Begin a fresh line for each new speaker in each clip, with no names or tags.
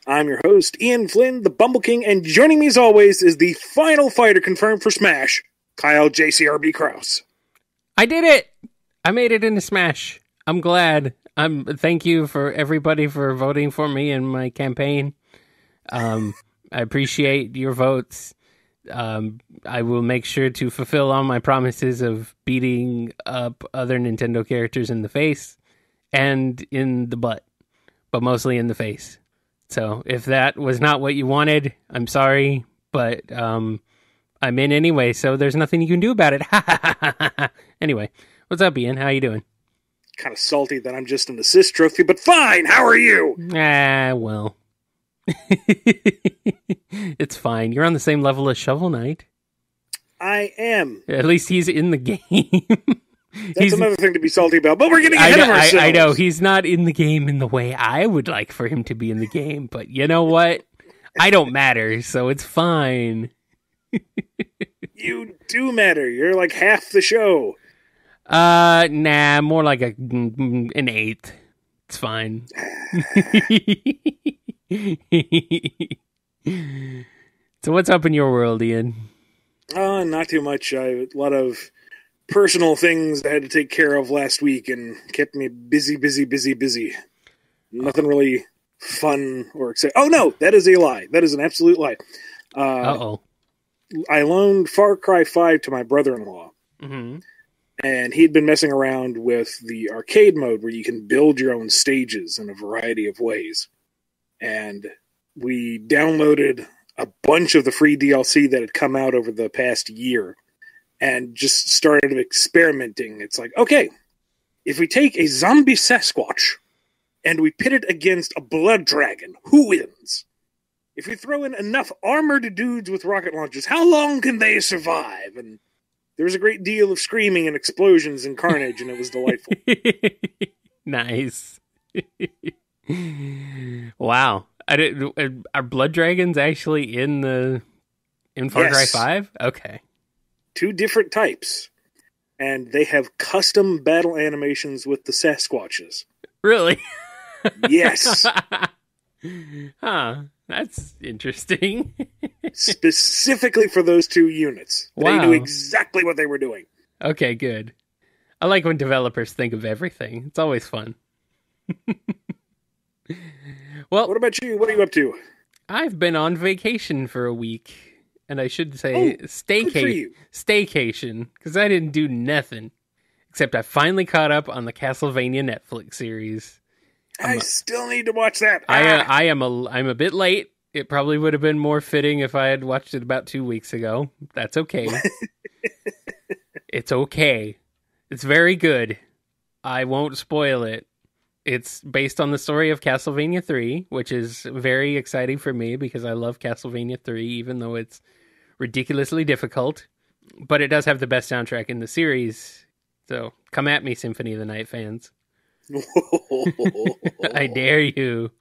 I'm your host, Ian Flynn, the Bumble King, and joining me as always is the final fighter confirmed for Smash, Kyle JCRB Krause.
I did it! I made it into Smash. I'm glad. Thank you for everybody for voting for me in my campaign. I appreciate your votes. I will make sure to fulfill all my promises of beating up other Nintendo characters in the face and in the butt, but mostly in the face. So if that was not what you wanted, I'm sorry, but I'm in anyway, so there's nothing you can do about it. Anyway, what's up, Ian? How you doing?
Kind of salty that I'm just an assist trophy, but fine, how are you?
Well. It's fine. You're on the same level as Shovel Knight.
I am.
At least he's in the game.
That's another thing to be salty about, but we're getting ahead of ourselves.
I know, he's not in the game in the way I would like for him to be in the game, but you know what? I don't matter, so it's fine.
You do matter. You're like half the show.
Nah, more like an eighth. It's fine. So what's up in your world, Ian?
Not too much. A lot of personal things I had to take care of last week and kept me busy. Nothing really fun or exciting. Oh no, that is a lie. That is an absolute lie.
Uh-oh.
I loaned Far Cry 5 to my brother-in-law.
Mm-hmm.
And he'd been messing around with the arcade mode where you can build your own stages in a variety of ways. And we downloaded a bunch of the free DLC that had come out over the past year and just started experimenting. It's like, okay, if we take a zombie Sasquatch and we pit it against a blood dragon, who wins? If we throw in enough armored dudes with rocket launchers, how long can they survive? And there was a great deal of screaming and explosions and carnage, and it was delightful.
Nice. Wow. Are blood dragons actually in Far Cry 5? Okay.
2 different types. And they have custom battle animations with the Sasquatches.
Really?
Yes.
Huh. That's interesting.
Specifically for those 2 units. Wow. They knew exactly what they were doing.
Okay, good. I like when developers think of everything. It's always fun. Well,
what about you? What are you up to?
I've been on vacation for a week. And I should say staycation, because I didn't do nothing. Except I finally caught up on the Castlevania Netflix series.
I still need to watch that.
I'm a bit late. It probably would have been more fitting if I had watched it about 2 weeks ago. That's okay. It's okay. It's very good. I won't spoil it. It's based on the story of Castlevania 3, which is very exciting for me because I love Castlevania 3, even though it's ridiculously difficult. But it does have the best soundtrack in the series. So come at me, Symphony of the Night fans. I dare you.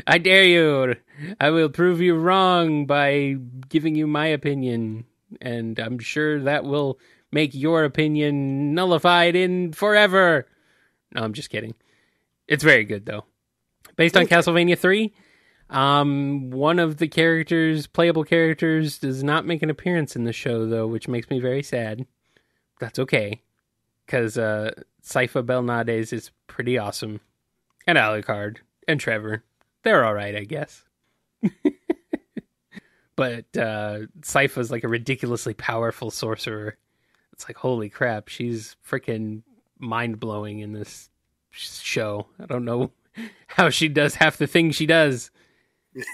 I dare you. I will prove you wrong by giving you my opinion. And I'm sure that will make your opinion nullified in forever. No, I'm just kidding. It's very good, though. Based on Castlevania 3, one of the playable characters, does not make an appearance in the show, though, which makes me very sad. That's okay. Because Sypha Belnades is pretty awesome. And Alucard. And Trevor. They're alright, I guess. But Sypha's like a ridiculously powerful sorcerer. It's like, holy crap, she's freaking mind-blowing in this show. I don't know how she does half the things she does.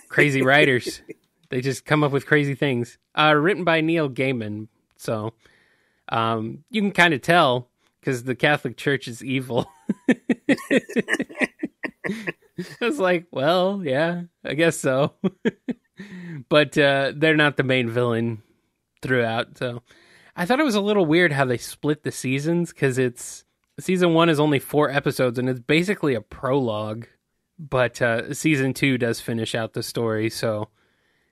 Crazy writers. They just come up with crazy things. Written by Neil Gaiman. So you can kind of tell because the Catholic Church is evil. It's like, well, yeah, I guess so. But they're not the main villain throughout. So I thought it was a little weird how they split the seasons because season 1 is only 4 episodes and it's basically a prologue. But season 2 does finish out the story, so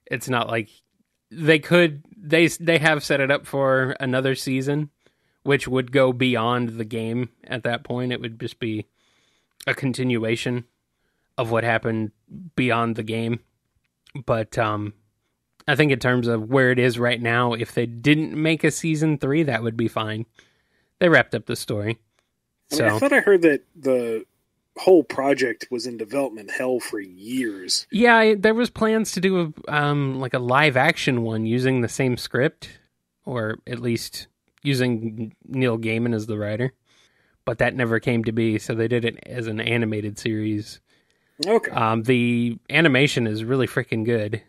it's not like they have set it up for another season, which would go beyond the game at that point. It would just be a continuation of what happened beyond the game. But I think in terms of where it is right now, if they didn't make a season 3, that would be fine. They wrapped up the story.
I thought I heard that the whole project was in development hell for years.
Yeah, there was plans to do a live action one using the same script, or at least using Neil Gaiman as the writer. But that never came to be, so they did it as an animated series.
Okay.
The animation is really freaking good.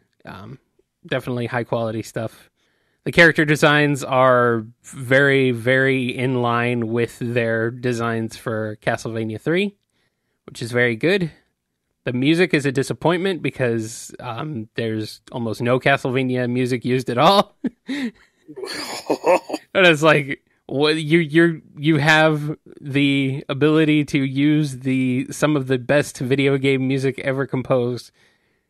Definitely high quality stuff. The character designs are very, very in line with their designs for Castlevania 3, which is very good. The music is a disappointment because there's almost no Castlevania music used at all. And it's like, what you have the ability to use some of the best video game music ever composed.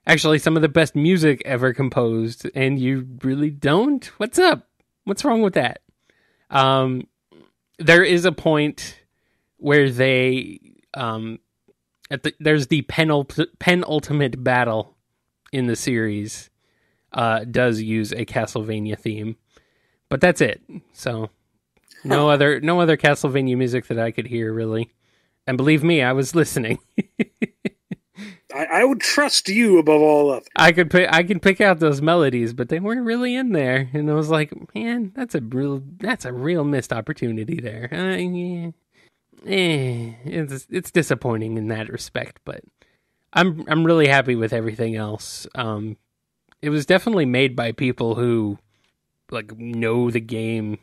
Actually, some of the best music ever composed, and you really don't? What's up? What's wrong with that? There is a point where they there's the penultimate battle in the series does use a Castlevania theme, but that's it. So no other Castlevania music that I could hear, really. And believe me, I was listening.
I would trust you above all others.
I can pick out those melodies, but they weren't really in there, and I was like, man, that's a real missed opportunity there. It's disappointing in that respect, but I'm really happy with everything else. It was definitely made by people who know the game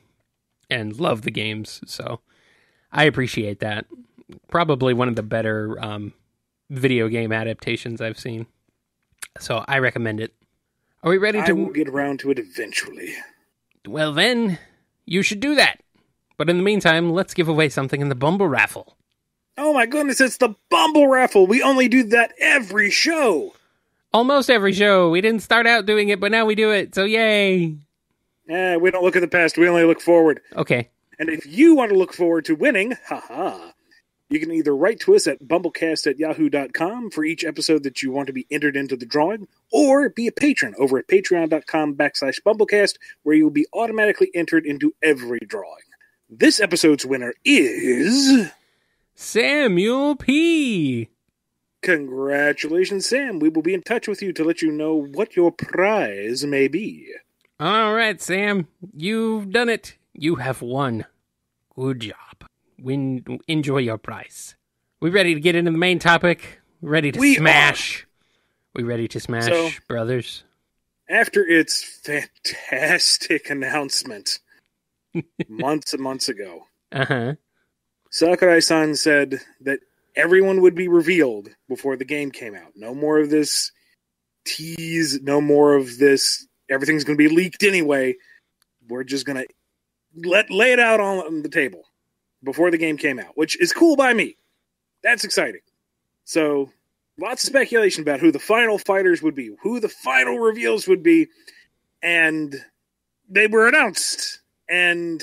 and love the games, so I appreciate that. Probably one of the better video game adaptations I've seen. So I recommend it. Are we ready to...
I will get around to it eventually.
Well then, you should do that. But in the meantime, let's give away something in the Bumble Raffle.
Oh my goodness, it's the Bumble Raffle! We only do that every show!
Almost every show. We didn't start out doing it, but now we do it, so yay!
We don't look at the past, we only look forward.
Okay.
And if you want to look forward to winning, haha, you can either write to us at BumbleKast@yahoo.com for each episode that you want to be entered into the drawing, or be a patron over at patreon.com/BumbleKast, where you will be automatically entered into every drawing. This episode's winner is...
Samuel P.
Congratulations, Sam. We will be in touch with you to let you know what your prize may be.
All right, Sam. You've done it. You have won. Good job. Enjoy your prize. We ready to get into the main topic? Ready to smash? We ready to smash, brothers?
After its fantastic announcement months and months ago, Sakurai-san said that everyone would be revealed before the game came out. No more of this tease, no more of this, everything's going to be leaked anyway. We're just going to lay it out on the table before the game came out, which is cool by me. That's exciting. So, lots of speculation about who the final fighters would be, who the final reveals would be, and they were announced. And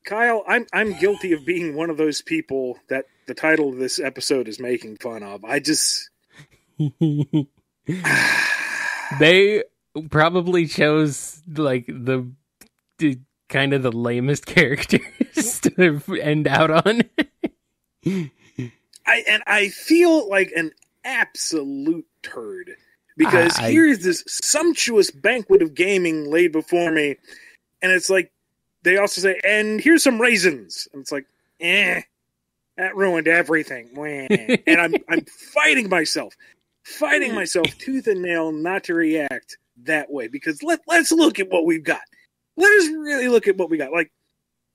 Kyle, I'm guilty of being one of those people that the title of this episode is making fun of. I just...
They probably chose, the kind of the lamest characters to end out on.
I feel like an absolute turd. Because here's this sumptuous banquet of gaming laid before me, and it's like, they also say, and here's some raisins. And it's like, that ruined everything. And I'm fighting myself tooth and nail not to react that way. Because let's look at what we've got. Let us really look at what we got. Like,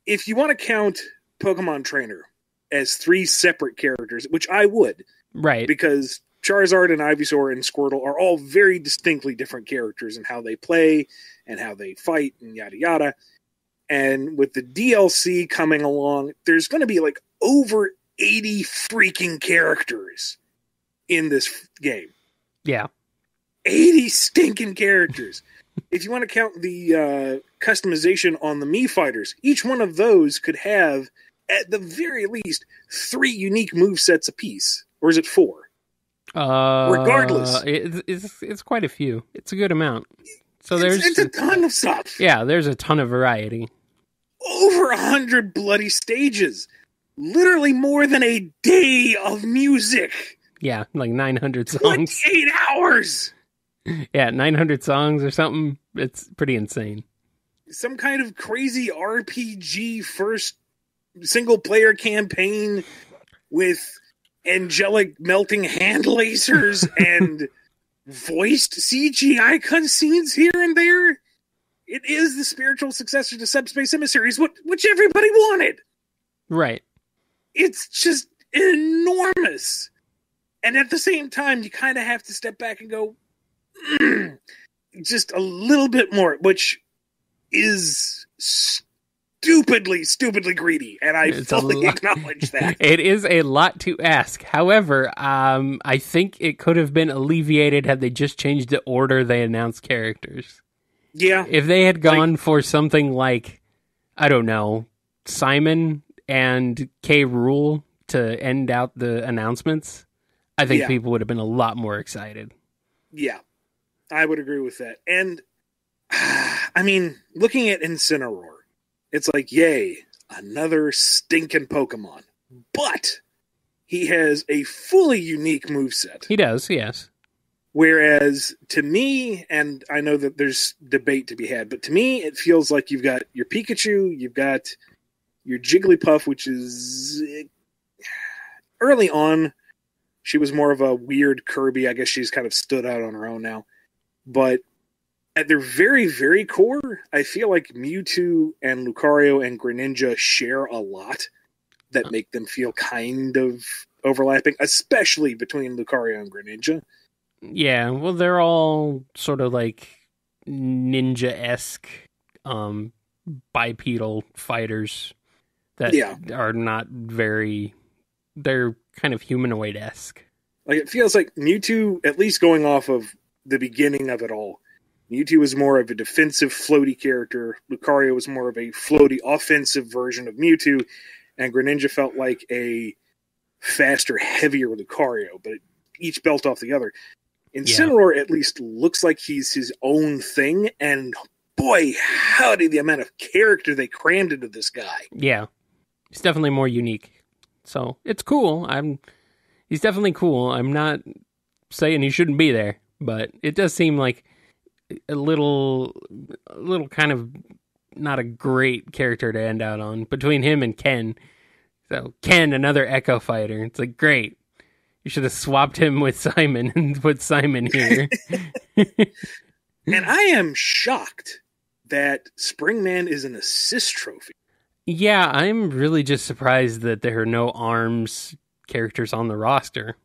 if you want to count Pokemon Trainer as 3 separate characters, which I would.
Right.
Because Charizard and Ivysaur and Squirtle are all very distinctly different characters in how they play and how they fight and yada yada. And with the DLC coming along, there's going to be over 80 freaking characters in this game.
Yeah.
80 stinking characters. If you want to count the customization on the Mii fighters, each one of those could have, at the very least, 3 unique movesets apiece. Or is it 4? Regardless.
It's quite a few. It's a good amount. So
it's a ton of stuff.
Yeah, there's a ton of variety.
Over 100 bloody stages. Literally more than a day of music.
Yeah, like 900 songs.
8 hours!
Yeah, 900 songs or something. It's pretty insane.
Some kind of crazy RPG first single-player campaign with angelic melting hand lasers and voiced CGI cutscenes here and there. It is the spiritual successor to Subspace Emissaries, which everybody wanted.
Right.
It's just enormous. And at the same time, you kind of have to step back and go, just a little bit more, which is stupidly greedy. And I fully acknowledge that.
It is a lot to ask. However, I think it could have been alleviated had they just changed the order they announced characters.
Yeah.
If they had gone for something like, I don't know, Simon and K. Rool to end out the announcements, I think people would have been a lot more excited.
Yeah, I would agree with that. And, I mean, looking at Incineroar, it's like, yay, another stinking Pokemon. But he has a fully unique moveset.
He does, yes.
Whereas, to me, and I know that there's debate to be had, but to me, it feels like you've got your Pikachu, you've got your Jigglypuff, which is... Early on, she was more of a weird Kirby. I guess she's kind of stood out on her own now. But at their very, very core, I feel like Mewtwo and Lucario and Greninja share a lot that make them feel kind of overlapping, especially between Lucario and Greninja.
Yeah, well, they're all sort of like ninja-esque bipedal fighters that are not very... They're kind of humanoid-esque.
Like, it feels like Mewtwo, at least going off of the beginning of it all, Mewtwo was more of a defensive, floaty character. Lucario was more of a floaty, offensive version of Mewtwo. And Greninja felt like a faster, heavier Lucario, but each built off the other. Incineroar at least looks like he's his own thing, and boy, howdy the amount of character they crammed into this guy.
Yeah, he's definitely more unique. So, it's cool. He's definitely cool. I'm not saying he shouldn't be there, but it does seem like a little kind of not a great character to end out on between him and Ken. So, Ken, another Echo fighter. It's like, great. You should have swapped him with Simon and put Simon here.
And I am shocked that Springman is an assist trophy.
Yeah, I'm really just surprised that there are no ARMS characters on the roster.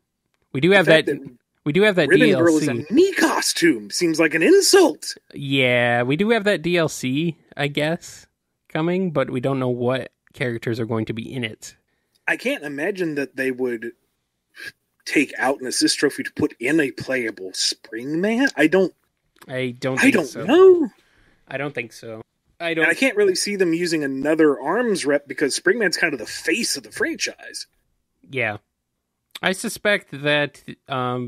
We do have that
Ribbon
DLC.
Girl is a me costume. Seems like an insult.
Yeah, we do have that DLC, I guess, coming, but we don't know what characters are going to be in it.
I can't imagine that they would take out an assist trophy to put in a playable Springman. I don't know.
I don't think so.
And I can't really see them using another ARMS rep because Springman's kind of the face of the franchise.
Yeah. I suspect that at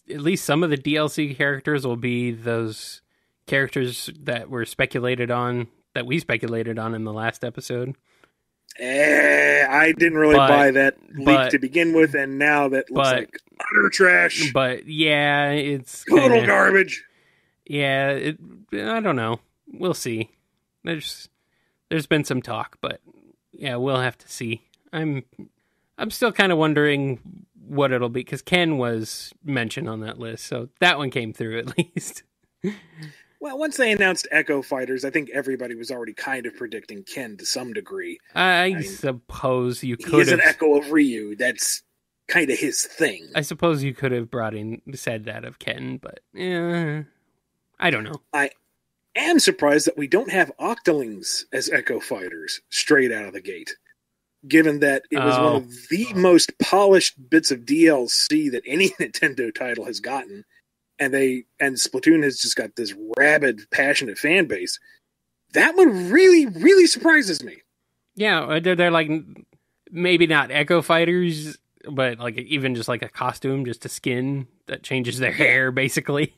least some of the DLC characters will be those characters that we speculated on in the last episode.
I didn't really buy that leak to begin with, and now that looks like utter trash.
But yeah, it's
total garbage.
Yeah, I don't know. We'll see. There's been some talk, but yeah, we'll have to see. I'm still kind of wondering what it'll be, because Ken was mentioned on that list, so that one came through at least.
Well, once they announced Echo Fighters, I think everybody was already kind of predicting Ken to some degree.
I mean, suppose you could have...
He's an Echo of Ryu. That's kind of his thing.
I suppose you could have said that of Ken, but I don't know.
I am surprised that we don't have Octolings as Echo Fighters straight out of the gate, given that it was one of the most polished bits of DLC that any Nintendo title has gotten, and Splatoon has just got this rabid, passionate fan base. That one really, really surprises me.
Yeah, they're like maybe not Echo Fighters but like even just like a costume, just a skin that changes their hair, basically.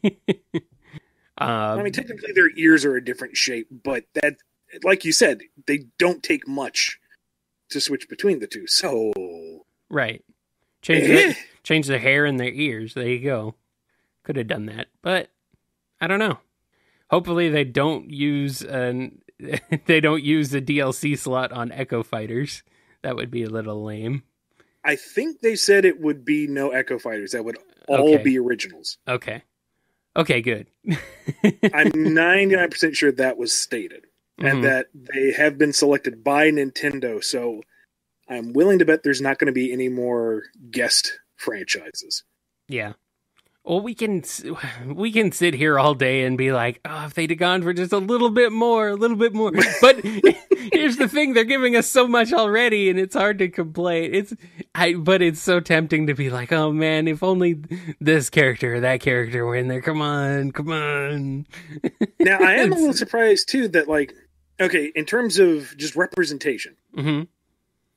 I mean, technically their ears are a different shape, but that, like you said, they don't take much to switch between the two. So
right, change their hair and their ears. There you go. Could have done that, but I don't know. Hopefully they don't use the DLC slot on Echo Fighters. That would be a little lame.
I think they said it would be no Echo Fighters. That would all be originals.
Okay, good.
I'm 99% sure that was stated. And that they have been selected by Nintendo. So I'm willing to bet there's not going to be any more guest franchises.
Yeah. Well, we can sit here all day and be like, oh, if they'd have gone for just a little bit more. But here's the thing: they're giving us so much already, and it's hard to complain. But it's so tempting to be like, oh man, if only this character or that character were in there. Come on.
Now, I am a little surprised too that, like, okay, in terms of just representation,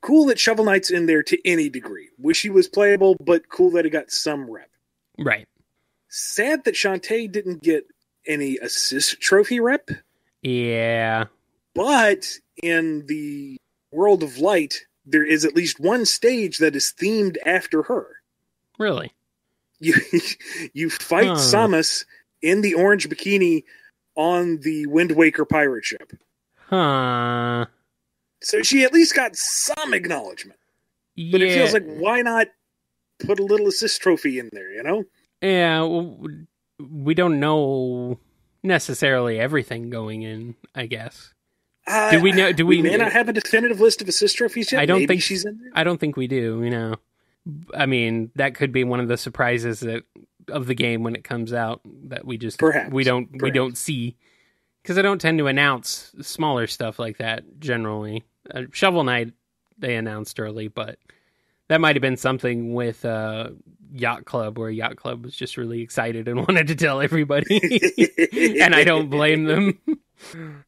cool that Shovel Knight's in there to any degree. Wish he was playable, but cool that he got some rep.
Right.
Sad that Shantae didn't get any assist trophy rep.
Yeah.
But in the World of Light, there is at least one stage that is themed after her.
Really?
You fight Samus in the orange bikini on the Wind Waker pirate ship.
Huh.
So she at least got some acknowledgement. But it feels like, why not put a little assist trophy in there, you know?
Yeah, well, we don't know necessarily everything going in, I guess. Do we know? We
may not have a definitive list of assist trophies yet.
I don't
Maybe
think
she's in there.
I don't think we do. You know, I mean, that could be one of the surprises of the game when it comes out that we just we don't see, because I don't tend to announce smaller stuff like that generally. Shovel Knight they announced early, but that might have been something with Yacht Club, where Yacht Club was just really excited and wanted to tell everybody. And I don't blame them.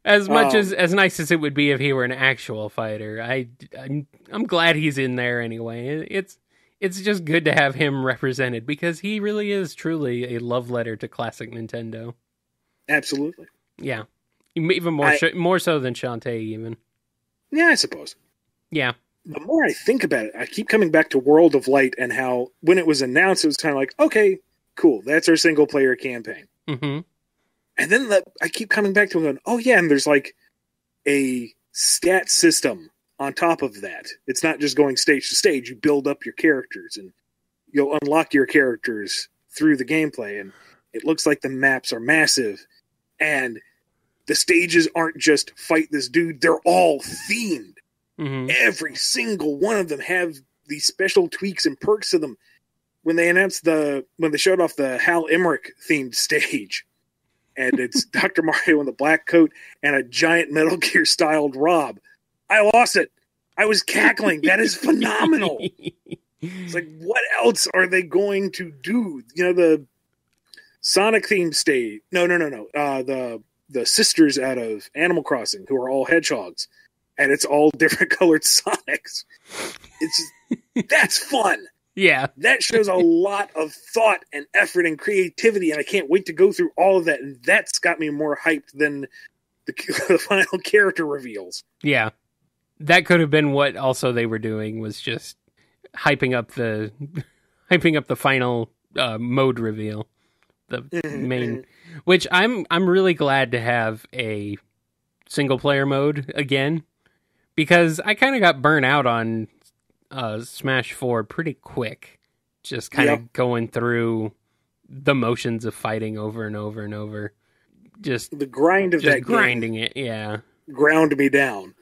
As much as nice as it would be if he were an actual fighter, I'm glad he's in there anyway. It's just good to have him represented, because he really is truly a love letter to classic Nintendo.
Absolutely.
Yeah. Even more so than Shantae, even.
Yeah, I suppose.
Yeah.
The more I think about it, I keep coming back to World of Light and how, when it was announced, it was kind of like, okay, cool, that's our single-player campaign.
Mm-hmm.
And then I keep coming back to it going, oh yeah, and there's like a stat system on top of that. It's not just going stage to stage. You build up your characters, and you'll unlock your characters through the gameplay, and it looks like the maps are massive, and the stages aren't just fight this dude, they're all themed. Mm-hmm. Every single one of them have these special tweaks and perks to them. When they showed off the Hal Emmerich themed stage, and it's Dr. Mario in the black coat and a giant Metal Gear styled Rob, I lost it. I was cackling. That is phenomenal. It's like, what else are they going to do? You know, the Sonic themed stage. No. The sisters out of Animal Crossing, who are all hedgehogs, and it's all different colored Sonics. That's fun.
Yeah.
That shows a lot of thought and effort and creativity, and I can't wait to go through all of that, and that's got me more hyped than the final character reveals.
Yeah. That could have been what also they were doing, was just hyping up the final mode reveal. The main, which I'm really glad to have a single player mode again, because I kind of got burnt out on Smash 4 pretty quick, just kind of going through the motions of fighting over and over and over. Just
the grind of that
grinding
game,
it, yeah,
ground me down.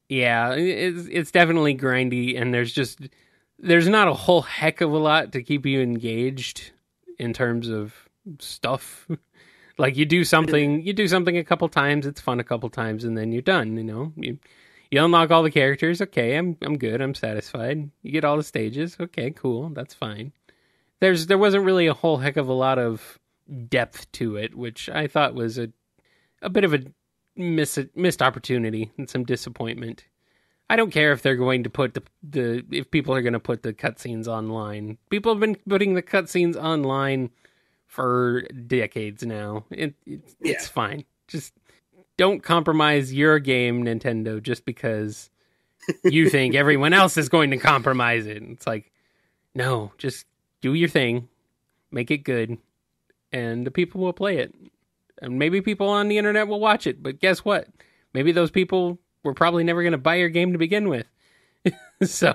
Yeah, it's definitely grindy, and there's not a whole heck of a lot to keep you engaged in terms of stuff. Like you do something a couple times, it's fun a couple times, and then you're done. You know, you unlock all the characters. Okay, I'm good. I'm satisfied. You get all the stages. Okay, cool. That's fine. There wasn't really a whole heck of a lot of depth to it, which I thought was a bit of a missed opportunity and some disappointment. I don't care if they're going to put if people are going to put the cutscenes online. People have been putting the cutscenes online for decades now. It's fine. Just don't compromise your game, Nintendo, just because you think everyone else is going to compromise it. It's like, no, just do your thing, make it good, and the people will play it. And maybe people on the internet will watch it, but guess what? Maybe those people were probably never going to buy your game to begin with.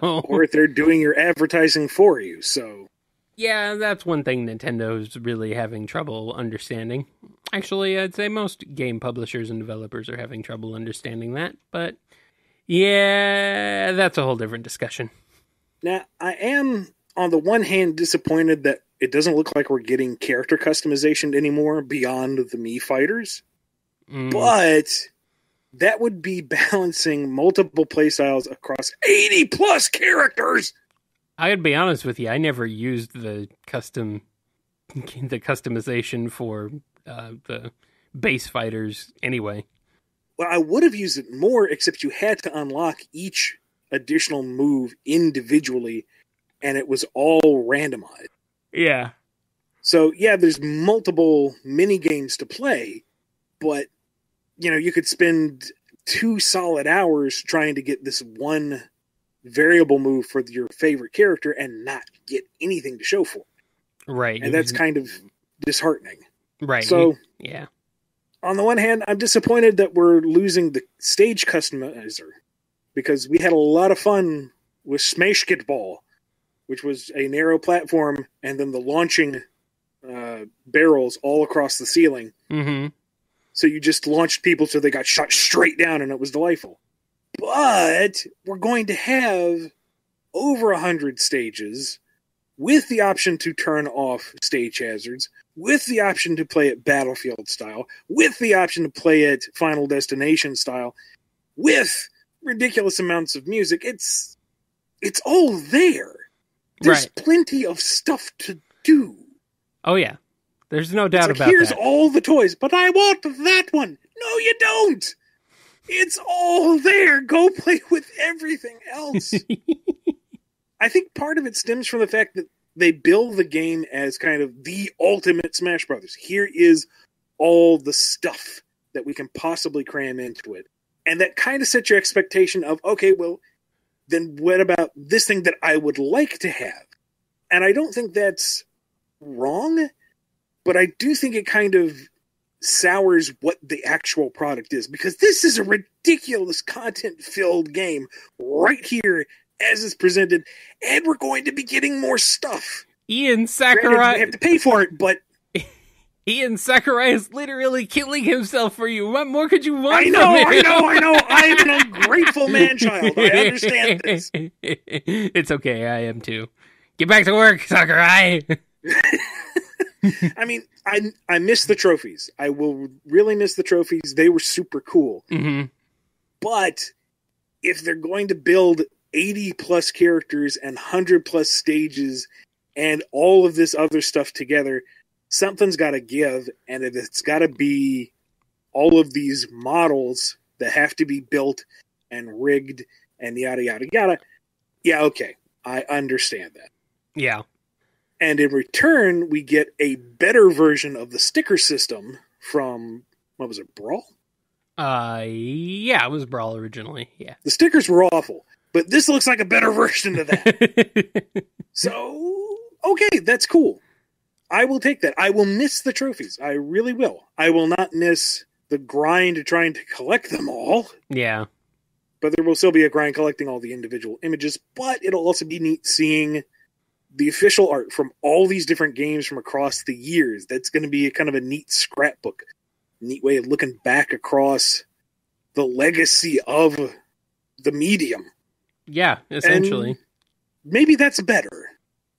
Or they're doing your advertising for you, so...
Yeah, that's one thing Nintendo's really having trouble understanding. Actually, I'd say most game publishers and developers are having trouble understanding that, but yeah, that's a whole different discussion.
Now, I am, on the one hand, disappointed that it doesn't look like we're getting character customization anymore beyond the Mii fighters, but that would be balancing multiple playstyles across 80-plus characters!
I gotta be honest with you, I never used the customization for the base fighters anyway.
Well, I would have used it more, except you had to unlock each additional move individually, and it was all randomized.
Yeah.
So, yeah, there's multiple mini games to play, but, you could spend 2 solid hours trying to get this one variable move for your favorite character and not get anything to show for it.
Right.
And that's kind of disheartening.
Right.
So,
yeah.
On the one hand, I'm disappointed that we're losing the stage customizer, because we had a lot of fun with Smashketball, which was a narrow platform and then the launching barrels all across the ceiling.
Mm-hmm.
So you just launched people so they got shot straight down, and it was delightful. But we're going to have over 100 stages with the option to turn off stage hazards, with the option to play it Battlefield style, with the option to play it Final Destination style, with ridiculous amounts of music. It's all there. There's plenty of stuff to do.
Oh, yeah. There's no doubt about
here's
that.
Here's all the toys, but I want that one. No, you don't. It's all there. Go play with everything else. I think part of it stems from the fact that they bill the game as kind of the ultimate Smash Brothers. Here is all the stuff that we can possibly cram into it. And that kind of sets your expectation of, okay, well, then what about this thing that I would like to have? And I don't think that's wrong, but I do think it kind of sours what the actual product is, because this is a ridiculous content-filled game right here as it's presented, and we're going to be getting more stuff.
Ian Sakurai...
Granted, we have to pay for it, but...
Ian Sakurai is literally killing himself for you. What more could you want
I know! I am an ungrateful man-child. I understand this.
It's okay, I am too. Get back to work, Sakurai!
I mean, I miss the trophies. I will really miss the trophies. They were super cool.
Mm-hmm.
But if they're going to build 80-plus characters and 100-plus stages and all of this other stuff together, something's got to give, and it's got to be all of these models that have to be built and rigged and yada, yada, yada. Yeah, okay. I understand that.
Yeah.
And in return, we get a better version of the sticker system from, what was it, Brawl?
Yeah, it was Brawl originally, yeah.
The stickers were awful, but this looks like a better version of that. So, okay, that's cool. I will take that. I will miss the trophies. I really will. I will not miss the grind trying to collect them all.
Yeah.
But there will still be a grind collecting all the individual images, but it'll also be neat seeing the official art from all these different games from across the years. That's going to be kind of a neat scrapbook. Neat way of looking back across the legacy of the medium.
Yeah, essentially.
And maybe that's better.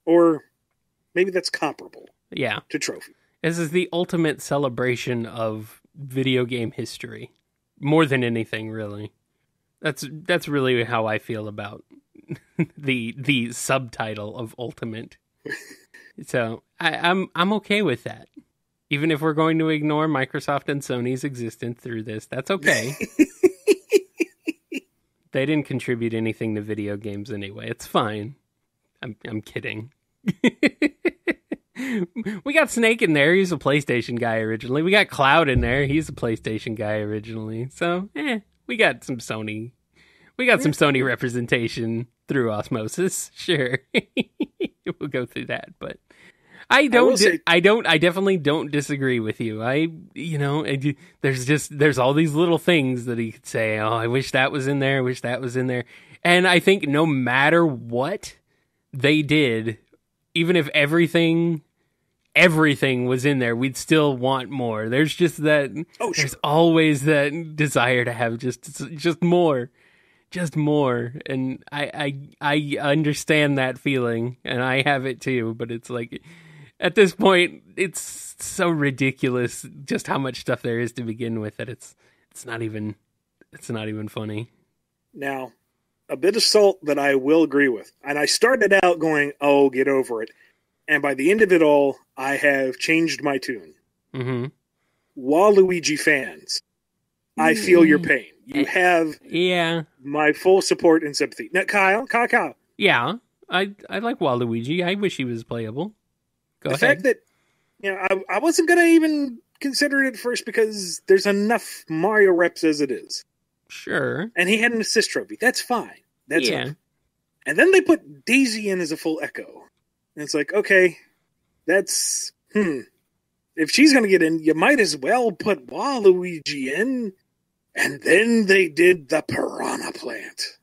Or maybe that's comparable.
Yeah.
To trophy.
This is the ultimate celebration of video game history. More than anything, really. That's really how I feel about the subtitle of Ultimate. So I'm okay with that. Even if we're going to ignore Microsoft and Sony's existence through this, that's okay. They didn't contribute anything to video games anyway. It's fine. I'm kidding. We got Snake in there. He's a PlayStation guy originally. We got Cloud in there. He's a PlayStation guy originally. So, we got some Sony. We got some Sony representation through osmosis. Sure. We'll go through that, but I definitely don't disagree with you. There's all these little things that he could say, oh, I wish that was in there. I wish that was in there. And I think no matter what they did, even if everything was in there, we'd still want more. There's just that. Oh, sure. There's always that desire to have just more. Just more, and I understand that feeling, and I have it too. But it's like, at this point, it's so ridiculous just how much stuff there is to begin with that it's not even funny.
Now, a bit of salt that I will agree with, and I started out going, "Oh, get over it," and by the end of it all, I have changed my tune. Mm-hmm. Waluigi fans, I feel your pain. You have my full support and sympathy. Now, Kyle.
Yeah, I like Waluigi. I wish he was playable. Go ahead.
The fact that, I wasn't going to even consider it at first because there's enough Mario reps as it is.
Sure.
And he had an assist trophy. That's fine. That's enough. And then they put Daisy in as a full Echo. And it's like, okay, that's, if she's going to get in, you might as well put Waluigi in. And then they did the Piranha Plant.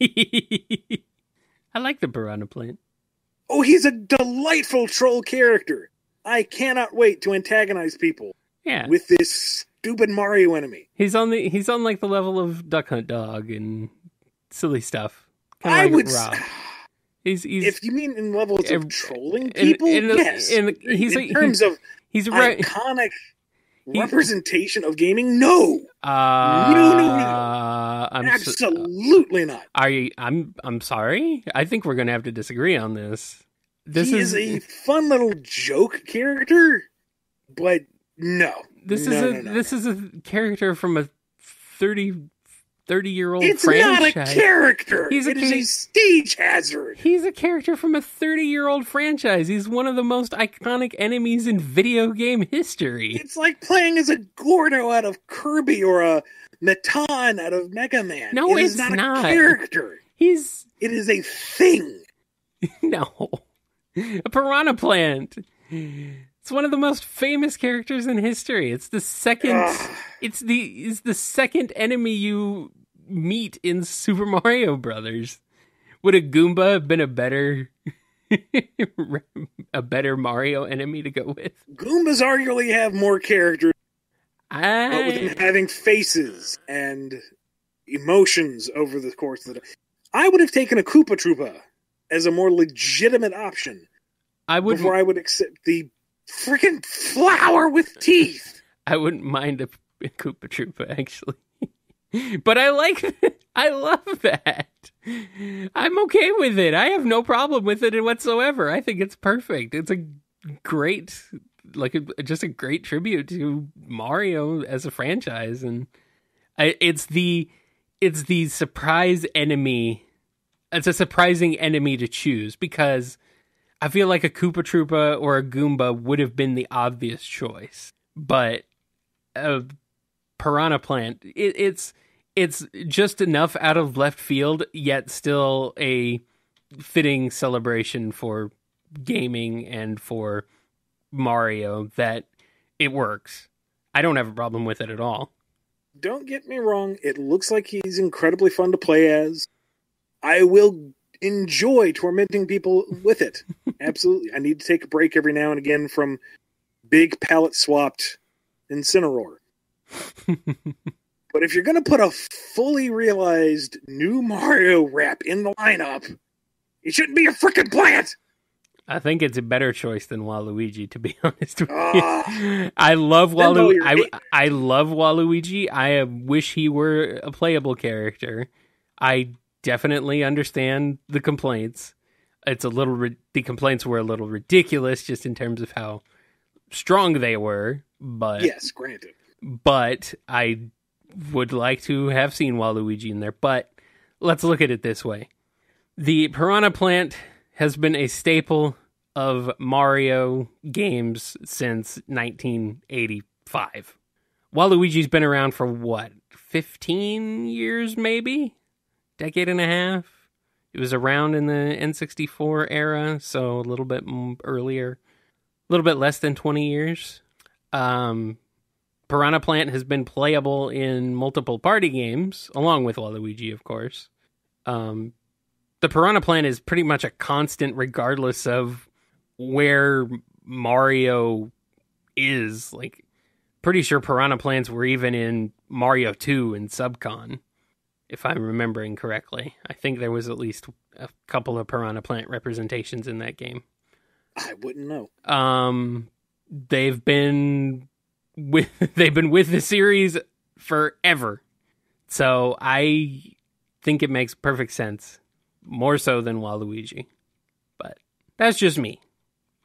I like the Piranha Plant.
Oh, he's a delightful troll character. I cannot wait to antagonize people with this stupid Mario enemy.
He's on like the level of Duck Hunt Dog and silly stuff.
I
like
would.
He's
if you mean in levels of trolling people, yes. In terms of iconic representation of gaming, no. No. Absolutely not.
I'm sorry. I think we're going to have to disagree on this.
He is a fun little joke character, but no.
This is a character from a 30-year-old
it's
franchise.
It's not a character. It is a stage hazard.
He's a character from a 30-year-old franchise. He's one of the most iconic enemies in video game history.
It's like playing as a Gordo out of Kirby or a Matan out of Megaman.
No,
it's not a character. It is a thing.
No. A Piranha Plant. It's one of the most famous characters in history. It's the second. It's the second enemy you meet in Super Mario Brothers. Would a Goomba have been a better Mario enemy to go with?
Goombas arguably have more characters, but with them having faces and emotions over the course of the day. I would have taken a Koopa Troopa as a more legitimate option. Before I would accept the freaking flower with teeth.
I wouldn't mind a Koopa Troopa, actually. But I love that. I'm okay with it. I have no problem with it whatsoever. I think it's perfect. It's a great, just a great tribute to Mario as a franchise. And it's the surprise enemy. It's a surprising enemy to choose because I feel like a Koopa Troopa or a Goomba would have been the obvious choice. But a Piranha Plant, it's just enough out of left field, yet still a fitting celebration for gaming and for Mario that it works. I don't have a problem with it at all.
Don't get me wrong, it looks like he's incredibly fun to play as. I will enjoy tormenting people with it. Absolutely. I need to take a break every now and again from big palette swapped Incineroar. But if you're going to put a fully realized new Mario rap in the lineup, it shouldn't be a frickin' plant!
I think it's a better choice than Waluigi, to be honest with you. I love Waluigi. I love Waluigi. I wish he were a playable character. I definitely understand the complaints. The complaints were a little ridiculous just in terms of how strong they were, but
yes, granted.
But I would like to have seen Waluigi in there. But let's look at it this way. The piranha plant has been a staple of Mario games since 1985. Waluigi's been around for what, 15 years maybe? Decade and a half? It was around in the N64 era, so a little bit earlier. A little bit less than 20 years. Piranha Plant has been playable in multiple party games, along with Waluigi, of course. The Piranha Plant is pretty much a constant regardless of where Mario is. Like, pretty sure Piranha Plants were even in Mario 2 and Subcon, if I'm remembering correctly. I think there was at least a couple of Piranha Plant representations in that game.
I wouldn't know.
They've been with the series forever. So I think it makes perfect sense. More so than Waluigi. But that's just me.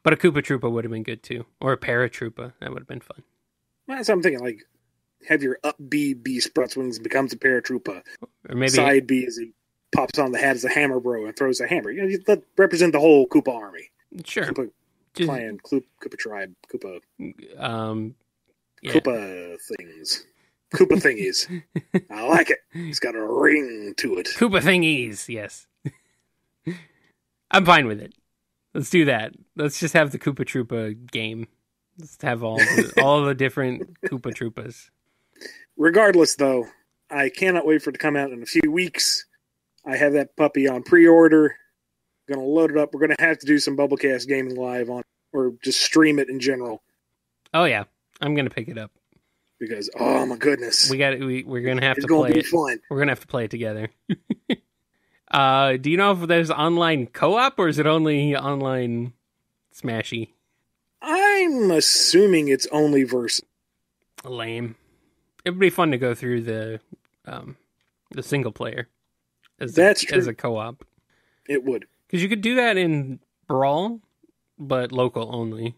But a Koopa Troopa would have been good too. Or a Paratroopa. That would have been fun.
That's what I'm thinking. Like, have your up B sprouts wings and becomes a Paratroopa.
Or maybe
side B as he pops on the hat as a hammer bro and throws a hammer. You know, you represent the whole Koopa army.
Sure.
Koopa clan, Koopa tribe, Koopa.
Yeah.
Koopa things. Koopa thingies. I like it. It's got a ring to it.
Koopa thingies, yes. I'm fine with it. Let's do that. Let's just have the Koopa Troopa game. Let's have all the different Koopa Troopas.
Regardless, though, I cannot wait for it to come out in a few weeks. I have that puppy on pre-order. Going to load it up. We're going to have to do some BumbleKast gaming live on, or just stream it in general.
Oh yeah, I'm going to pick it up
because oh my goodness,
we're going to have to play it.
Fun.
We're going to have to play it together. Do you know if there's online co-op or is it only online Smashy?
I'm assuming it's only versus.
Lame. It would be fun to go through the single player as a co-op.
It would.
Because you could do that in Brawl, but local only.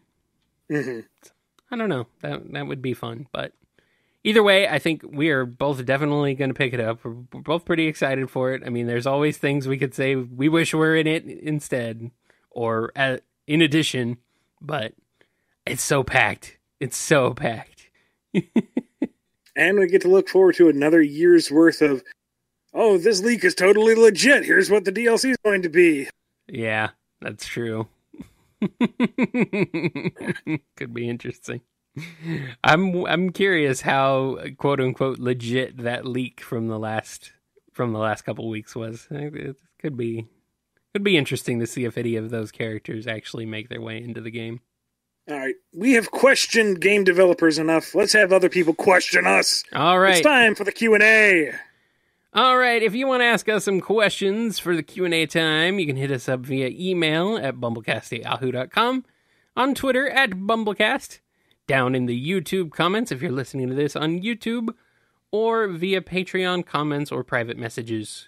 Mm-hmm.
I don't know. That would be fun. But either way, I think we are both definitely going to pick it up. We're both pretty excited for it. I mean, there's always things we could say we wish were in it instead or in addition, but it's so packed. It's so packed.
And we get to look forward to another year's worth of, oh, this leak is totally legit. Here's what the DLC is going to be.
Yeah, that's true. Could be interesting. I'm curious how quote unquote legit that leak from the last couple weeks was. It could be interesting to see if any of those characters actually make their way into the game.
All right, we have questioned game developers enough. Let's have other people question us.
All right,
it's time for the Q&A.
All right, if you want to ask us some questions for the Q&A time, you can hit us up via email at BumbleKast@yahoo.com, on Twitter at BumbleKast, down in the YouTube comments if you're listening to this on YouTube, or via Patreon comments or private messages.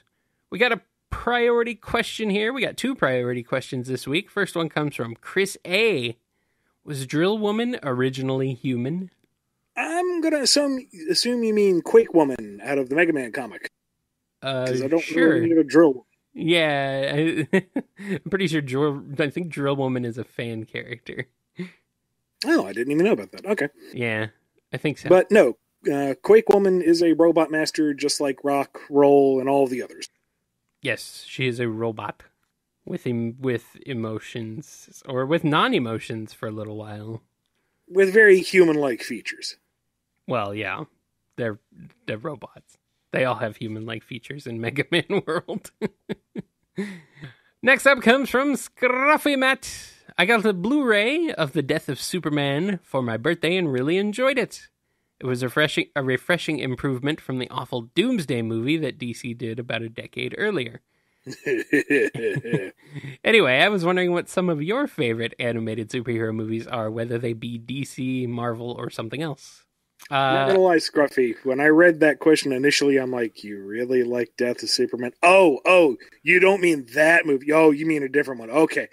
We got a priority question here. We got two priority questions this week. First one comes from Chris A. Was Drill Woman originally human?
I'm going to assume you mean Quake Woman out of the Megaman comic. Because I don't really need a Drill Woman.
Yeah, I'm pretty sure I think Drill Woman is a fan character.
Oh, I didn't even know about that. Okay.
Yeah, I think so.
But no, Quake Woman is a robot master just like Rock, Roll, and all the others.
Yes, she is a robot with emotions, or with non-emotions for a little while.
With very human-like features.
Well, yeah, they're robots. They all have human-like features in Mega Man World. Next up comes from ScruffyMatt. I got the Blu-ray of The Death of Superman for my birthday and really enjoyed it. It was a refreshing improvement from the awful Doomsday movie that DC did about a decade earlier. Anyway, I was wondering what some of your favorite animated superhero movies are, whether they be DC, Marvel, or something else.
Not gonna lie, Scruffy. When I read that question initially, I'm like, you really like Death of Superman? Oh, you don't mean that movie. Oh, you mean a different one. Okay.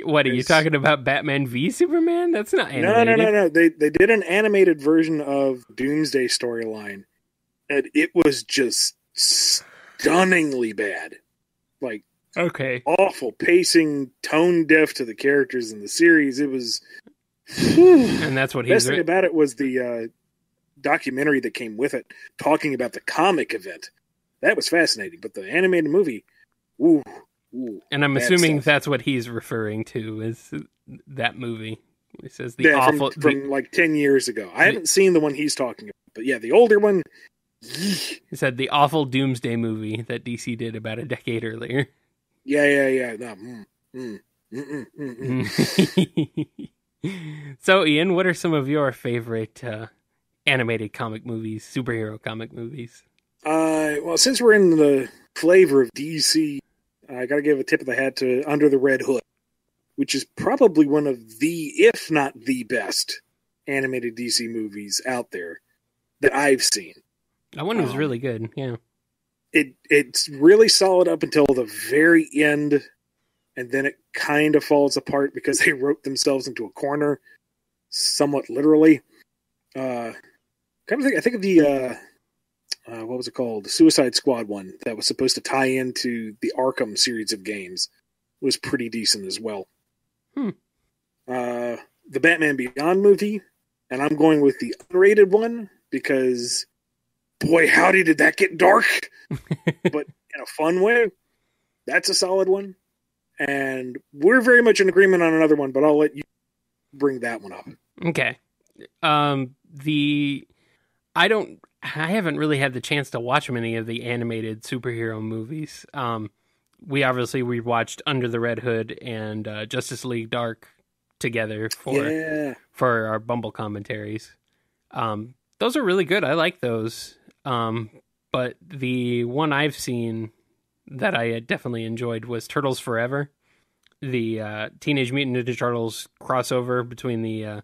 What, are you talking about Batman v Superman? That's not animated.
No. They did an animated version of Doomsday storyline. And it was just stunningly bad. Like,
Okay.
awful pacing, tone deaf to the characters in the series. It was...
And that's what
the best thing about it was the documentary that came with it, talking about the comic event. That was fascinating. But the animated movie, ooh.
And I'm assuming
stuff.
that's what he's referring to, is that movie. He says the awful...
From like 10 years ago. I haven't seen the one he's talking about. But yeah, the older one...
He said the awful Doomsday movie that DC did about a decade earlier.
Yeah. No,
So, Ian, what are some of your favorite animated comic movies, superhero comic movies?
Well, since we're in the flavor of DC, I got to give a tip of the hat to Under the Red Hood, which is probably one of the, if not the best, animated DC movies out there that I've seen.
That one was really good, yeah.
It's really solid up until the very end, and then it kind of falls apart because they wrote themselves into a corner, somewhat literally. I think of the what was it called? The Suicide Squad one that was supposed to tie into the Arkham series of games was pretty decent as well. The Batman Beyond movie, and I'm going with the unrated one because, boy, howdy did that get dark, but in a fun way. That's a solid one. And we're very much in agreement on another one, but I'll let you bring that one up.
Okay. I haven't really had the chance to watch many of the animated superhero movies. We watched Under the Red Hood and Justice League Dark together for our Bumble commentaries. Those are really good. I like those. But the one I've seen that I definitely enjoyed was Turtles Forever, the Teenage Mutant Ninja Turtles crossover between the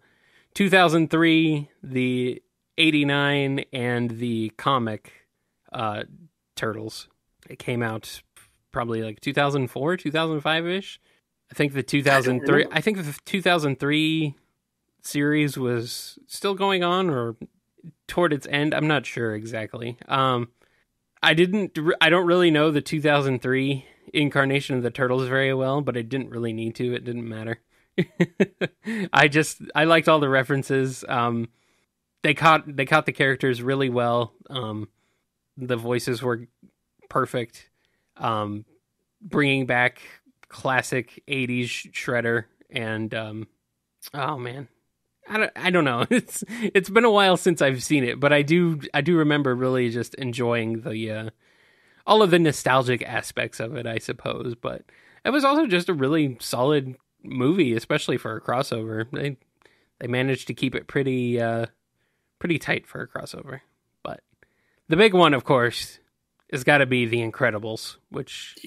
2003, the 89, and the comic Turtles. It came out probably like 2004, 2005-ish. I think the 2003 series was still going on or toward its end. I'm not sure exactly. I don't really know the 2003 incarnation of the Turtles very well, but I didn't really need to. It didn't matter. I liked all the references. They caught the characters really well. The voices were perfect. Bringing back classic 80s Shredder and oh man, I don't know. It's been a while since I've seen it, but I do remember really just enjoying the all of the nostalgic aspects of it, I suppose. But it was also just a really solid movie, especially for a crossover. They managed to keep it pretty tight for a crossover. But the big one, of course, has got to be The Incredibles, which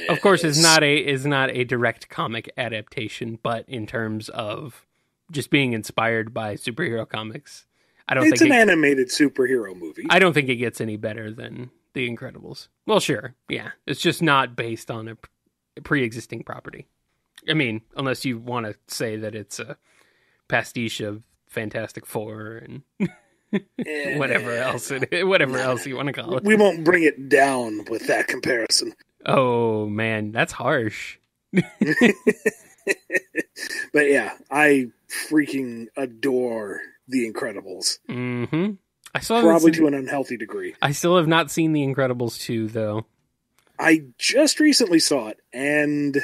of course is not a direct comic adaptation, but in terms of just being inspired by superhero comics, it's an
animated superhero movie.
I don't think it gets any better than The Incredibles. Well, sure, yeah, it's just not based on a pre-existing property. I mean, unless you want to say that it's a pastiche of Fantastic Four and whatever else you want to call it.
We won't bring it down with that comparison.
Oh man, that's harsh.
But yeah, I freaking adore The Incredibles.
Mm-hmm.
Probably to an unhealthy degree.
I still have not seen The Incredibles 2, though.
I just recently saw it, and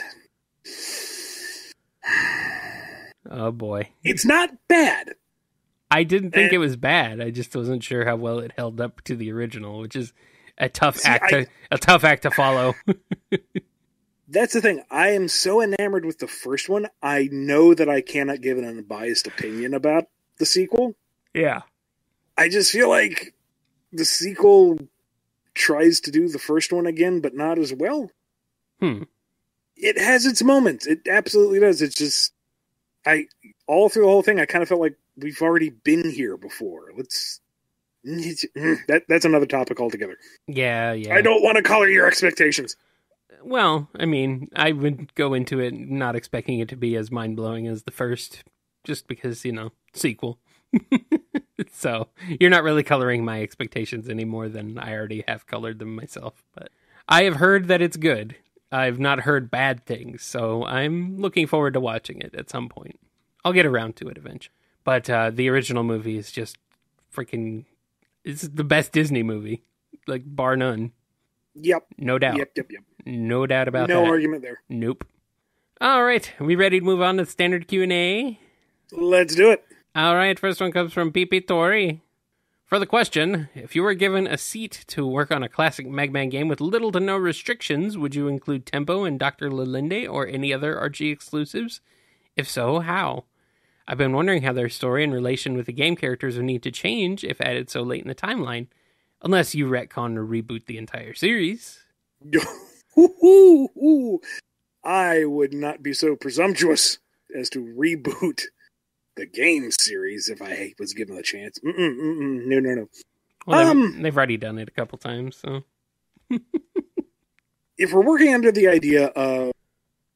oh boy,
it's not bad.
I didn't think it was bad. I just wasn't sure how well it held up to the original, which is a tough act to follow.
That's the thing. I am so enamored with the first one. I know that I cannot give an unbiased opinion about the sequel.
Yeah.
I just feel like the sequel tries to do the first one again, but not as well. It has its moments. It absolutely does. It's just, all through the whole thing, I kind of felt like we've already been here before. That's another topic altogether.
Yeah.
I don't want to color your expectations.
Well, I mean, I would go into it not expecting it to be as mind-blowing as the first just because, sequel. So you're not really coloring my expectations any more than I already have colored them myself. But I have heard that it's good. I've not heard bad things, so I'm looking forward to watching it at some point. I'll get around to it eventually. But the original movie is just freaking... It's the best Disney movie, like, bar none.
Yep.
No doubt.
Yep.
No doubt about that.
No argument there.
Nope. All right, we ready to move on to standard Q&A?
Let's do it.
All right, first one comes from PP Tori. For the question, if you were given a seat to work on a classic Megaman game with little to no restrictions, would you include Tempo and Dr. Lalinde or any other Archie-exclusives? If so, how? I've been wondering how their story and relation with the game characters would need to change if added so late in the timeline. Unless you retcon or reboot the entire series.
I would not be so presumptuous as to reboot the game series if I was given the chance. No.
Well, they've already done it a couple times, so...
If we're working under the idea of,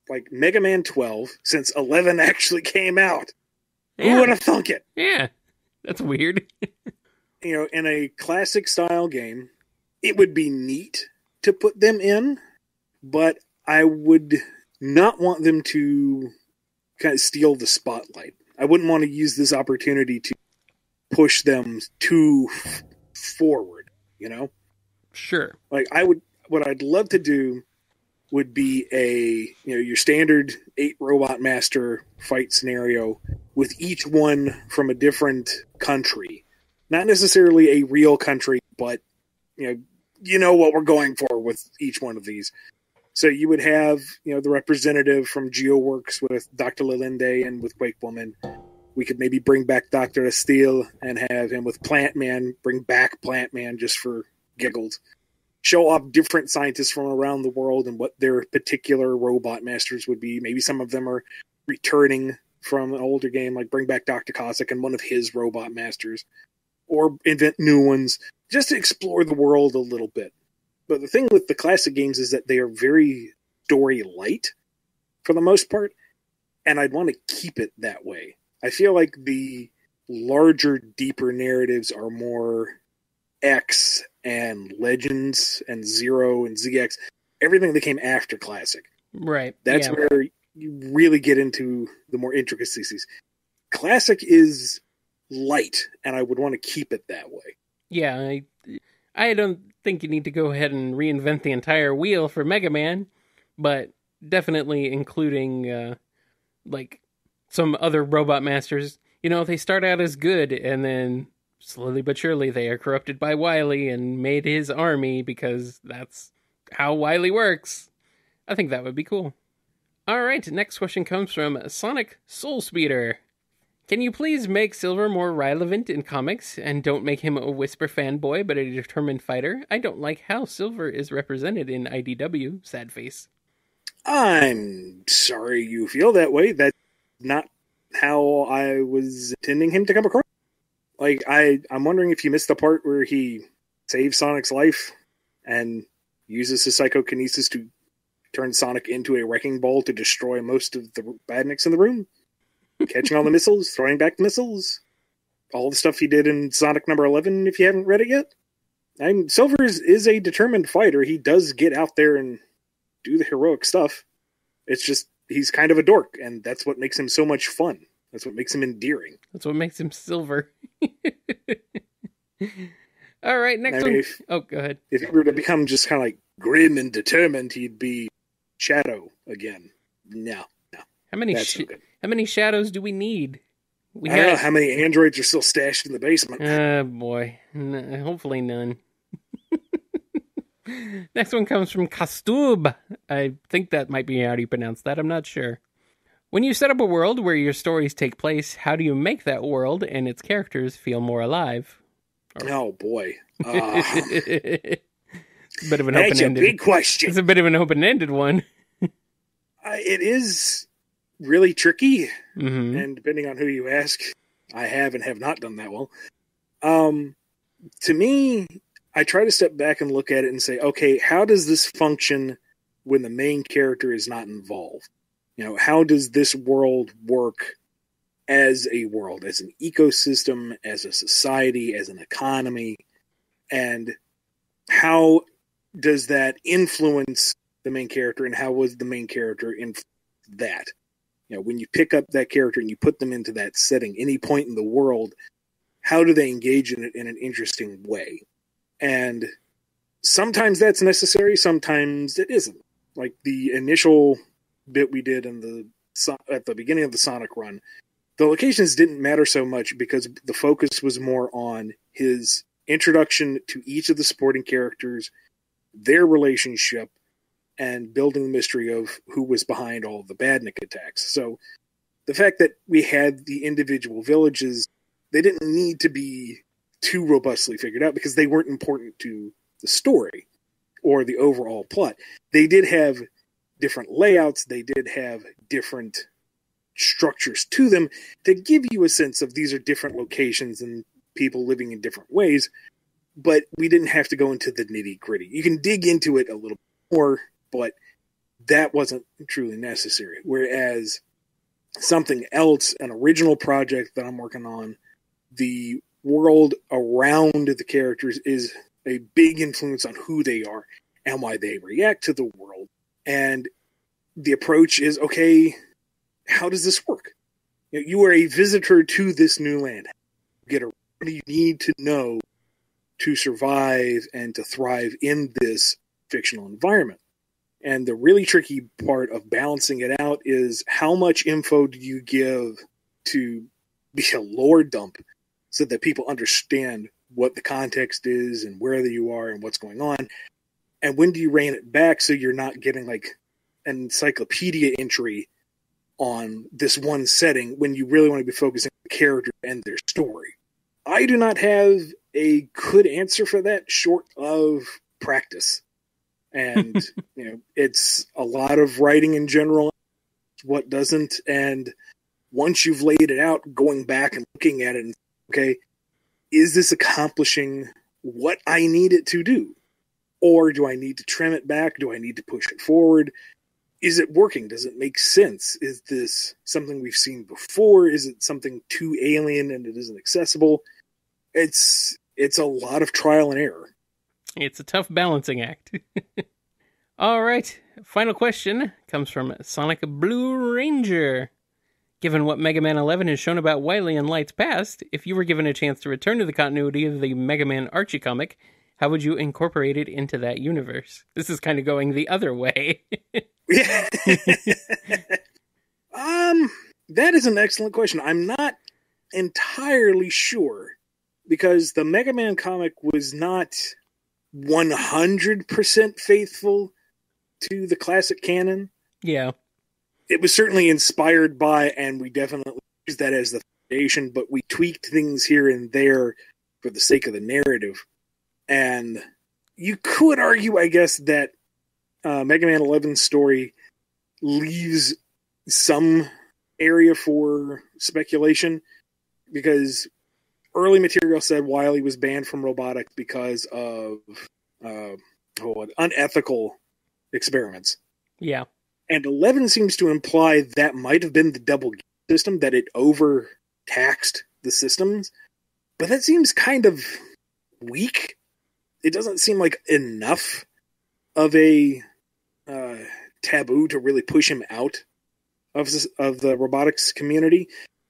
like, Mega Man 12, since 11 actually came out, who would have thunk it?
Yeah, that's weird.
In a classic-style game, it would be neat to put them in, but I would not want them to kind of steal the spotlight. I wouldn't want to use this opportunity to push them too forward,
Sure.
Like, what I'd love to do would be your standard 8 Robot Master fight scenario with each one from a different country. Not necessarily a real country, but, what we're going for with each one of these. So you would have, the representative from GeoWorks with Dr. Lalinde and with Quake Woman. We could maybe bring back Dr. Estelle and have him with Plant Man, bring back Plant Man just for giggles. Show off different scientists from around the world and what their particular robot masters would be. Maybe some of them are returning from an older game, like bring back Dr. Cossack and one of his robot masters. Or invent new ones, just to explore the world a little bit. But the thing with the classic games is that they are very story light, for the most part, and I'd want to keep it that way. I feel like the larger, deeper narratives are more X and Legends and Zero and ZX, everything that came after classic.
Right.
That's where you really get into the more intricacies. Classic is light, and I would want to keep it that way.
Yeah, I don't think you need to go ahead and reinvent the entire wheel for Mega Man, but definitely including some other robot masters. They start out as good, and then slowly but surely they are corrupted by Wily and made his army because that's how Wily works. I think that would be cool. All right, next question comes from Sonic Soulspeeder. Can you please make Silver more relevant in comics, and don't make him a Whisper fanboy, but a determined fighter? I don't like how Silver is represented in IDW. Sad face.
I'm sorry you feel that way. That's not how I was intending him to come across. Like, I'm wondering if you missed the part where he saves Sonic's life and uses his psychokinesis to turn Sonic into a wrecking ball to destroy most of the badniks in the room. Catching all the missiles, throwing back the missiles. All the stuff he did in Sonic number 11, if you haven't read it yet. Silver is a determined fighter. He does get out there and do the heroic stuff. It's just, he's kind of a dork, and that's what makes him so much fun. That's what makes him endearing.
That's what makes him Silver. All right, next one. Go ahead.
If he were to become just kind of like grim and determined, he'd be Shadow again. No.
How many shadows do we need?
I don't know how many androids are still stashed in the basement.
Oh, boy. Hopefully none. Next one comes from Kastub. I think that might be how you pronounce that. I'm not sure. When you set up a world where your stories take place, how do you make that world and its characters feel more alive?
Oh, boy.
It's a bit of an
That's
open-ended.
a big question.
It's a bit of an open-ended one.
It is really tricky,
mm-hmm.
and depending on who you ask, I have and have not done that well. To me, I try to step back and look at it and say, okay, how does this function when the main character is not involved? How does this world work as a world, as an ecosystem, as a society, as an economy, and how does that influence the main character, and how was the main character influence that? You know, when you pick up that character and you put them into that setting, any point in the world, how do they engage in it in an interesting way? And sometimes that's necessary, sometimes it isn't. Like the initial bit we did at the beginning of the Sonic run, the locations didn't matter so much because the focus was more on his introduction to each of the supporting characters, their relationship, and building the mystery of who was behind all of the Badnik attacks. So the fact that we had the individual villages, they didn't need to be too robustly figured out because they weren't important to the story or the overall plot. They did have different layouts, they did have different structures to them to give you a sense of these are different locations and people living in different ways, but we didn't have to go into the nitty-gritty. You can dig into it a little more, but that wasn't truly necessary. Whereas something else, an original project that I'm working on, the world around the characters is a big influence on who they are and why they react to the world. And the approach is, okay, how does this work? You are a visitor to this new land. What do you need to know to survive and to thrive in this fictional environment? And the really tricky part of balancing it out is how much info do you give to be a lore dump so that people understand what the context is and where you are and what's going on? And when do you rein it back so you're not getting like an encyclopedia entry on this one setting when you really want to be focusing on the character and their story? I do not have a good answer for that short of practice. And, it's a lot of writing in general, what doesn't. And once you've laid it out, going back and looking at it and, okay, is this accomplishing what I need it to do? Or do I need to trim it back? Do I need to push it forward? Is it working? Does it make sense? Is this something we've seen before? Is it something too alien and it isn't accessible? It's a lot of trial and error.
It's a tough balancing act. All right. Final question comes from Sonic Blue Ranger. Given what Mega Man 11 has shown about Wily in Light's past, if you were given a chance to return to the continuity of the Mega Man Archie comic, how would you incorporate it into that universe? This is kind of going the other way.
Yeah. That is an excellent question. I'm not entirely sure because the Mega Man comic was not 100% faithful to the classic canon.
Yeah.
It was certainly inspired by, and we definitely used that as the foundation, but we tweaked things here and there for the sake of the narrative. And you could argue, I guess, that Mega Man 11's story leaves some area for speculation because early material said Wily was banned from robotics because of unethical experiments.
Yeah.
And 11 seems to imply that might have been the double system, that it overtaxed the systems. But that seems kind of weak. It doesn't seem like enough of a taboo to really push him out of the robotics community.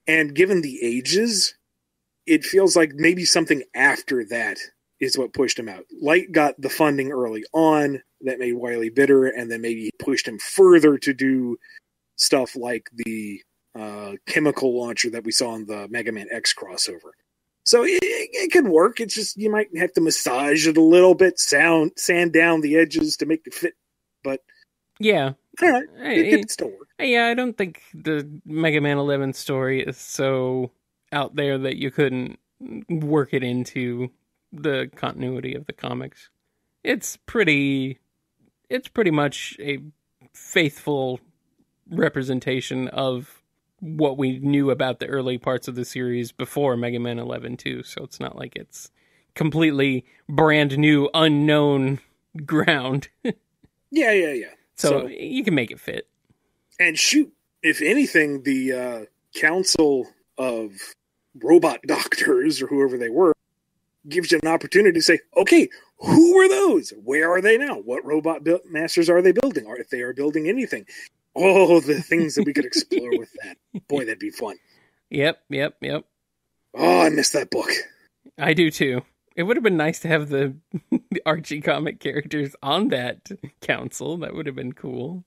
And given the ages, it feels like maybe something after that is what pushed him out. Light got the funding early on that made Wily bitter, and then maybe pushed him further to do stuff like the chemical launcher that we saw in the Mega Man X crossover. So it could work. It's just you might have to massage it a little bit, sand down the edges to make it fit. But
yeah,
all right, it could still work.
Yeah, I don't think the Mega Man 11 story is so out there that you couldn't work it into the continuity of the comics. It's pretty much a faithful representation of what we knew about the early parts of the series before Mega Man 11 too, so it's not like it's completely brand new, unknown ground.
Yeah.
So you can make it fit.
And shoot, if anything, the council of robot doctors or whoever they were gives you an opportunity to say, okay, who are those? Where are they now? What robot masters are they building? Or if they are building anything. Oh, the things that we could explore with that. Boy, that'd be fun.
Yep.
Oh, I missed that book.
I do too. It would have been nice to have the Archie comic characters on that council. That would have been cool.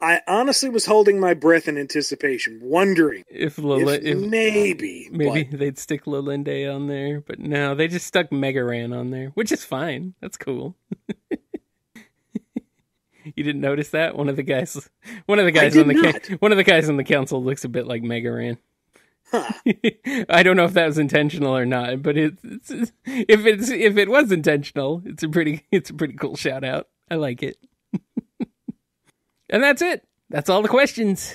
I honestly was holding my breath in anticipation, wondering if maybe
they'd stick Lalinde on there, but no, they just stuck Megaman on there, which is fine. That's cool. You didn't notice that? One of the guys on the council looks a bit like Megaman.
Huh.
I don't know if that was intentional or not, but if it was intentional, it's a pretty cool shout out. I like it. And that's it. That's all the questions.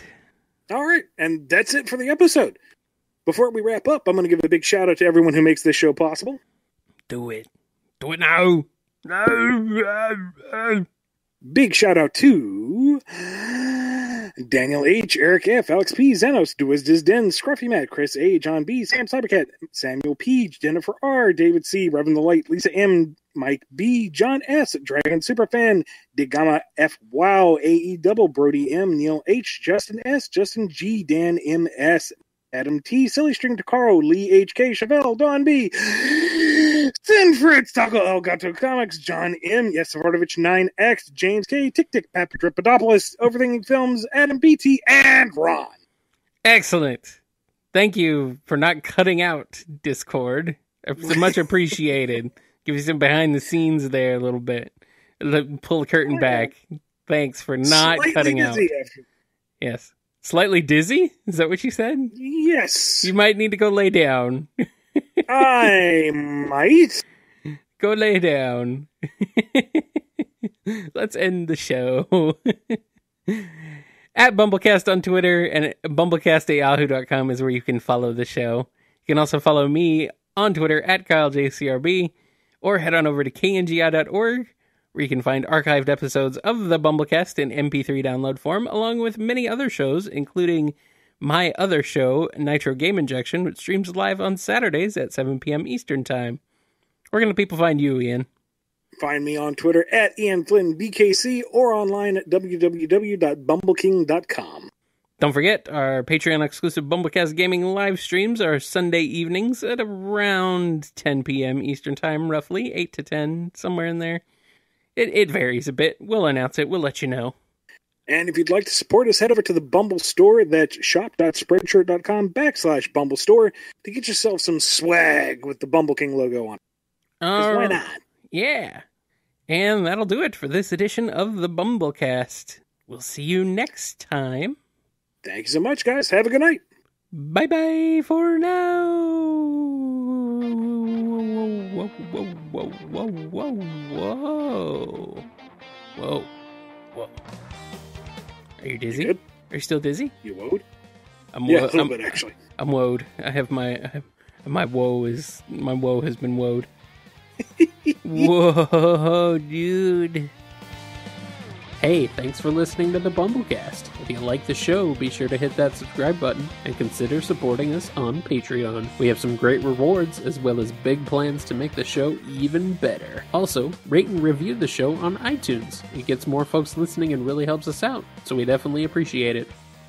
All right. And that's it for the episode. Before we wrap up, I'm going to give a big shout out to everyone who makes this show possible.
Do it. Do it now. No.
Big shout out to Daniel H., Eric F., Alex P., Xenos, Duas Disden, ScruffyMatt, Chris A., John B., Sam Cybercat, Samuel P., Jennifer R., David C., Reverend the Light, Lisa M., Mike B., John S., Dragon Superfan, Digama F. Wow, AE Double, Brody M., Neil H., Justin S., Justin G., Dan M. S., Adam T., Silly String Takaro, Lee H.K., Chevelle, Don B., Sin Fritz, Taco El Gato Comics, John M., Yesavardovich 9X, James K., Tick Tick, Papadripadopoulos, Overthinking Films, Adam BT, and Ron.
Excellent. Thank you for not cutting out Discord. It's much appreciated. Give you some behind the scenes there a little bit. Pull the curtain back. Thanks for not cutting out. Yes. Slightly dizzy? Is that what you said?
Yes.
You might need to go lay down.
I might.
Go lay down. Let's end the show. At BumbleKast on Twitter and BumbleKast@yahoo.com is where you can follow the show. You can also follow me on Twitter at KyleJCRB or head on over to kngi.org where you can find archived episodes of the BumbleKast in MP3 download form, along with many other shows, including my other show, Nitro Game Injection, which streams live on Saturdays at 7 p.m. Eastern Time. Where can the people find you, Ian?
Find me on Twitter at IanFlynnBKC or online at www.bumbleking.com.
Don't forget, our Patreon-exclusive BumbleKast Gaming live streams are Sunday evenings at around 10 p.m. Eastern Time, roughly, 8 to 10, somewhere in there. It varies a bit. We'll announce it. We'll let you know.
And if you'd like to support us, head over to the Bumble Store. That's shop.spreadshirt.com/Bumble Store to get yourself some swag with the Bumble King logo on it. Why not?
Yeah. And that'll do it for this edition of the BumbleKast. We'll see you next time.
Thank you so much, guys. Have a good night.
Bye-bye for now. Whoa, whoa, whoa, whoa, whoa, whoa. Whoa, whoa. Are you dizzy?
You good?
Are you still dizzy?
You woed?
A
little bit, actually.
I'm woed. My woe has been woed. Whoa, dude. Hey, thanks for listening to the BumbleKast. If you like the show, be sure to hit that subscribe button and consider supporting us on Patreon. We have some great rewards, as well as big plans to make the show even better. Also, rate and review the show on iTunes. It gets more folks listening and really helps us out, so we definitely appreciate it.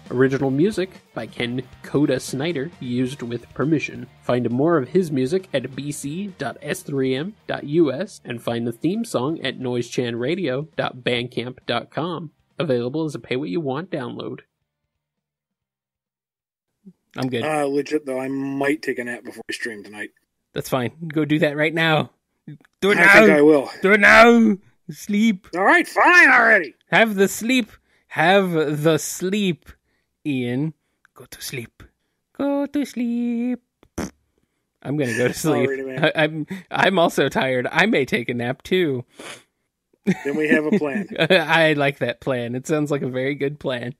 Original music by Ken Coda Snyder, used with permission. Find more of his music at bc.s3m.us and find the theme song at noisechanradio.bandcamp.com. Available as a pay-what-you-want download. I'm good.
Legit, though, I might take a nap before we stream tonight.
That's fine. Go do that right now. Do it now.
I think I will.
Do it now. Sleep.
All right, fine already.
Have the sleep. Have the sleep. Ian, go to sleep. Go to sleep. I'm gonna go to sleep. Alrighty, I'm also tired. I may take a nap too.
Then we have a plan.
I like that plan. It sounds like a very good plan.